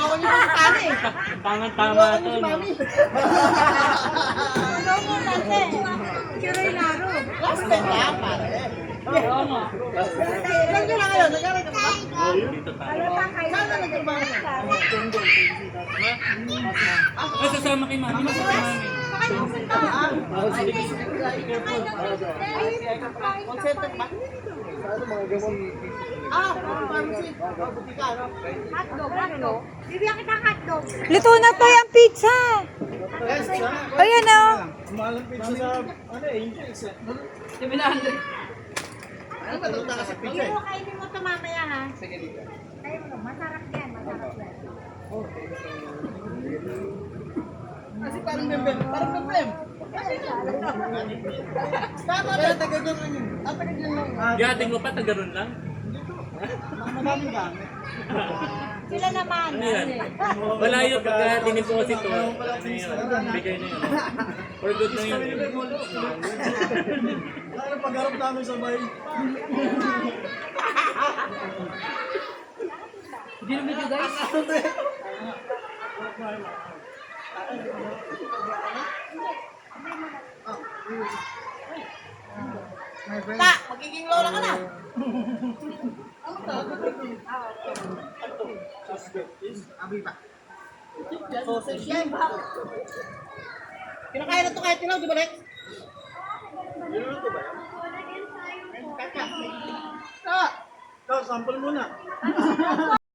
Iwawan niyo yung kani eh. Tama-tama to, no? Ano mo natin? Kiray laro. Last time lang, pare. Ilan ka na ngayon? Nag-aral ka ba? Dito tayo. Saan na nagtrabaho ka? Ay, sasama kay mami. Masama mami. Concentrate ba? Pharmacy. Butika, no? Hotdog. Bibigyan kita hotdog. Luto na to yung pizza. Ayan o. Malang pizza sa, ano eh, Angels eh. Ano ba ito ka sa pizza eh? Kainin mo ito mamaya ha. Sige dito. Kainin mo. Masarap yan. Masarap yan. Kasi parang bembem. Parang bembem. Tama ba? Taga-ganyan lang yun. Taga-ganyan lang. Gating mo pa, tagaroon lang. Madaming gamit. Sila naman. Ano yan? Wala yung pagka diniposit ko. Ano yun? Bigay na yun. For good na yun. Ano pag-harap namin sa bahay? Hindi naman yung guys. Ta, magiging lola ka na. Abi pa. Sausage yan. Kinakain na ito kahit ilaw, di ba, Lex? Niluluto ba yan? Kaka. Ito, sample muna.